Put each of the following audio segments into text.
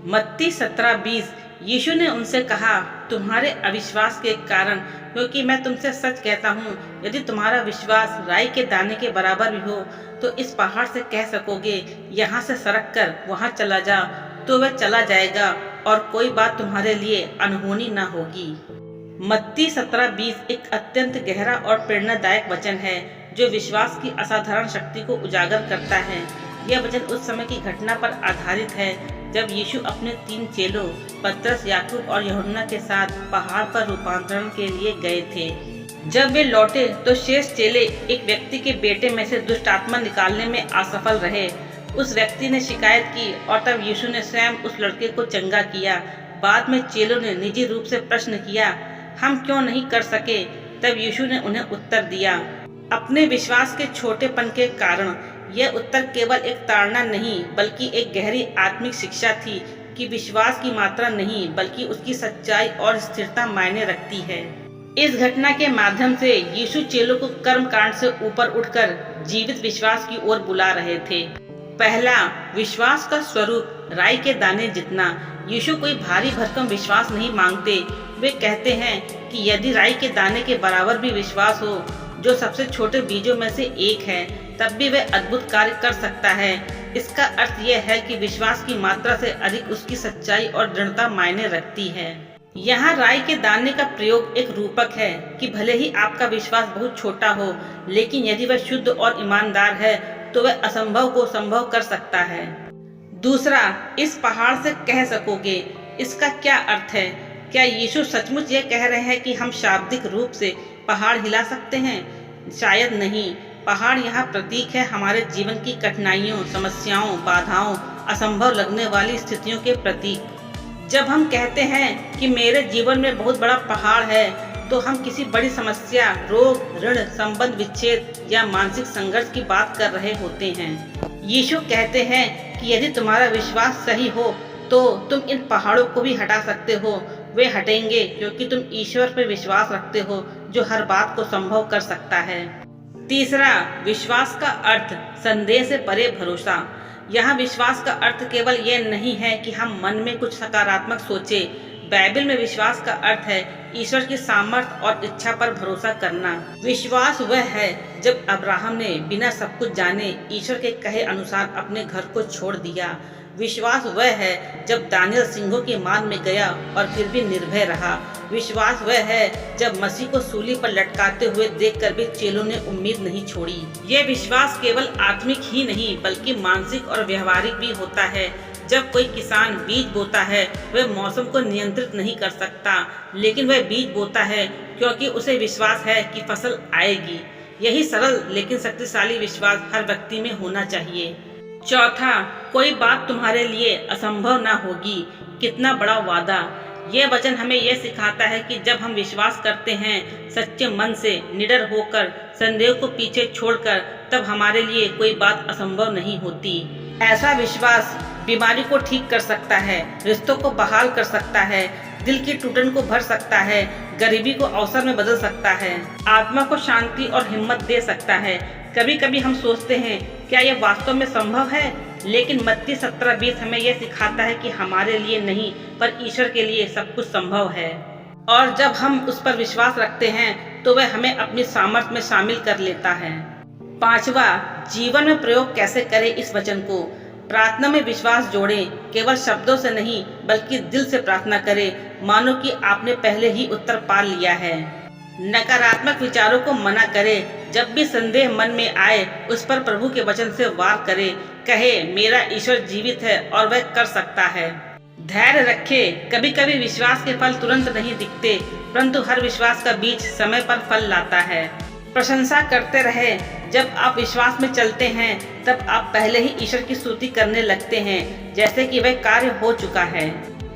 मत्ती 17:20। यीशु ने उनसे कहा, तुम्हारे अविश्वास के कारण, क्योंकि मैं तुमसे सच कहता हूँ, यदि तुम्हारा विश्वास राई के दाने के बराबर भी हो तो इस पहाड़ से कह सकोगे, यहाँ से सरक कर वहाँ चला जा, तो वह चला जाएगा और कोई बात तुम्हारे लिए अनहोनी न होगी। मत्ती 17:20 एक अत्यंत गहरा और प्रेरणादायक वचन है जो विश्वास की असाधारण शक्ति को उजागर करता है। यह वचन उस समय की घटना पर आधारित है जब यीशु अपने 3 चेलों पतरस, याकूब और यूहन्ना के साथ पहाड़ पर रूपांतरण के लिए गए थे। जब वे लौटे तो शेष चेले एक व्यक्ति के बेटे में से दुष्ट आत्मा निकालने में असफल रहे। उस व्यक्ति ने शिकायत की और तब यीशु ने स्वयं उस लड़के को चंगा किया। बाद में चेलों ने निजी रूप से प्रश्न किया, हम क्यों नहीं कर सके? तब यीशु ने उन्हें उत्तर दिया, अपने विश्वास के छोटेपन के कारण। यह उत्तर केवल एक ताड़ना नहीं बल्कि एक गहरी आत्मिक शिक्षा थी कि विश्वास की मात्रा नहीं बल्कि उसकी सच्चाई और स्थिरता मायने रखती है। इस घटना के माध्यम से यीशु चेलों को कर्मकांड से ऊपर उठकर जीवित विश्वास की ओर बुला रहे थे। पहला, विश्वास का स्वरूप राई के दाने जितना। यीशु कोई भारी भरकम विश्वास नहीं मांगते। वे कहते हैं कि यदि राई के दाने के बराबर भी विश्वास हो, जो सबसे छोटे बीजों में से एक है, तब भी वह अद्भुत कार्य कर सकता है। इसका अर्थ यह है कि विश्वास की मात्रा से अधिक उसकी सच्चाई और दृढ़ता मायने रखती है। यहाँ राई के दाने का प्रयोग एक रूपक है कि भले ही आपका विश्वास बहुत छोटा हो, लेकिन यदि वह शुद्ध और ईमानदार है तो वह असंभव को संभव कर सकता है। दूसरा, इस पहाड़ से कह सकोगे। इसका क्या अर्थ है? क्या यीशु सचमुच यह कह रहे हैं कि हम शाब्दिक रूप से पहाड़ हिला सकते हैं? शायद नहीं। पहाड़ यहाँ प्रतीक है हमारे जीवन की कठिनाइयों, समस्याओं, बाधाओं, असंभव लगने वाली स्थितियों के प्रतीक। जब हम कहते हैं कि मेरे जीवन में बहुत बड़ा पहाड़ है, तो हम किसी बड़ी समस्या, रोग, ऋण, संबंध विच्छेद या मानसिक संघर्ष की बात कर रहे होते हैं। यीशु कहते हैं कि यदि तुम्हारा विश्वास सही हो तो तुम इन पहाड़ों को भी हटा सकते हो। वे हटेंगे क्योंकि तुम ईश्वर पर विश्वास रखते हो जो हर बात को संभव कर सकता है। तीसरा, विश्वास का अर्थ संदेह से परे भरोसा। यहाँ विश्वास का अर्थ केवल यह नहीं है कि हम मन में कुछ सकारात्मक सोचें। बाइबल में विश्वास का अर्थ है ईश्वर की सामर्थ्य और इच्छा पर भरोसा करना। विश्वास वह है जब अब्राहम ने बिना सब कुछ जाने ईश्वर के कहे अनुसार अपने घर को छोड़ दिया। विश्वास वह है जब दानियल सिंहों की मान में गया और फिर भी निर्भय रहा। विश्वास वह है जब मसीह को सूली पर लटकाते हुए देखकर भी चेलों ने उम्मीद नहीं छोड़ी। ये विश्वास केवल आत्मिक ही नहीं बल्कि मानसिक और व्यवहारिक भी होता है। जब कोई किसान बीज बोता है, वह मौसम को नियंत्रित नहीं कर सकता, लेकिन वह बीज बोता है क्योंकि उसे विश्वास है कि फसल आएगी। यही सरल लेकिन शक्तिशाली विश्वास हर व्यक्ति में होना चाहिए। चौथा, कोई बात तुम्हारे लिए असंभव ना होगी। कितना बड़ा वादा! यह वचन हमें यह सिखाता है कि जब हम विश्वास करते हैं सच्चे मन से, निडर होकर, संदेह को पीछे छोड़कर, तब हमारे लिए कोई बात असंभव नहीं होती। ऐसा विश्वास बीमारी को ठीक कर सकता है, रिश्तों को बहाल कर सकता है, दिल की टूटन को भर सकता है, गरीबी को अवसर में बदल सकता है, आत्मा को शांति और हिम्मत दे सकता है। कभी कभी हम सोचते हैं क्या यह वास्तव में संभव है, लेकिन मत्ती 17:20 हमें यह सिखाता है कि हमारे लिए नहीं पर ईश्वर के लिए सब कुछ संभव है। और जब हम उस पर विश्वास रखते हैं तो वह हमें अपनी सामर्थ्य में शामिल कर लेता है। पांचवा, जीवन में प्रयोग कैसे करें इस वचन को। प्रार्थना में विश्वास जोड़ें। केवल शब्दों से नहीं बल्कि दिल से प्रार्थना करें, मानो कि आपने पहले ही उत्तर पा लिया है। नकारात्मक विचारों को मना करें। जब भी संदेह मन में आए, उस पर प्रभु के वचन से वार करें। कहे, मेरा ईश्वर जीवित है और वह कर सकता है। धैर्य रखें। कभी कभी विश्वास के फल तुरंत नहीं दिखते, परंतु हर विश्वास का बीज समय पर फल लाता है। प्रशंसा करते रहे। जब आप विश्वास में चलते हैं तब आप पहले ही ईश्वर की स्तुति करने लगते हैं जैसे कि वह कार्य हो चुका है।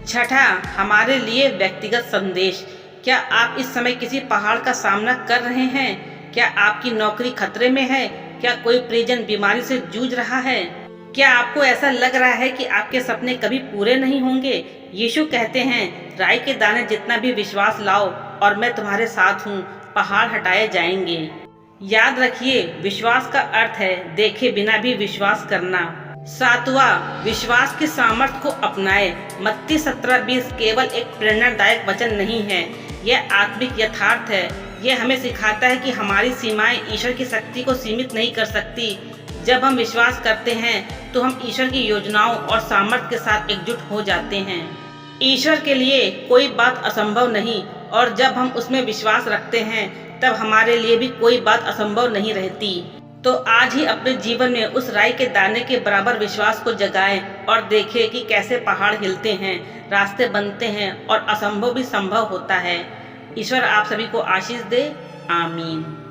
छठा, हमारे लिए व्यक्तिगत संदेश। क्या आप इस समय किसी पहाड़ का सामना कर रहे हैं? क्या आपकी नौकरी खतरे में है? क्या कोई परिजन बीमारी से जूझ रहा है? क्या आपको ऐसा लग रहा है कि आपके सपने कभी पूरे नहीं होंगे? यीशु कहते हैं, राई के दाने जितना भी विश्वास लाओ और मैं तुम्हारे साथ हूँ, पहाड़ हटाए जाएंगे। याद रखिए, विश्वास का अर्थ है देखे बिना भी विश्वास करना। सातवां, विश्वास के सामर्थ्य को अपनाए। मत्ती 17:20 केवल एक प्रेरणादायक वचन नहीं है, यह आत्मिक यथार्थ है। यह हमें सिखाता है कि हमारी सीमाएं ईश्वर की शक्ति को सीमित नहीं कर सकती। जब हम विश्वास करते हैं तो हम ईश्वर की योजनाओं और सामर्थ्य के साथ एकजुट हो जाते हैं। ईश्वर के लिए कोई बात असंभव नहीं, और जब हम उसमें विश्वास रखते हैं तब हमारे लिए भी कोई बात असंभव नहीं रहती। तो आज ही अपने जीवन में उस राई के दाने के बराबर विश्वास को जगाएं और देखें कि कैसे पहाड़ हिलते हैं, रास्ते बनते हैं और असंभव भी संभव होता है। ईश्वर आप सभी को आशीष दे। आमीन।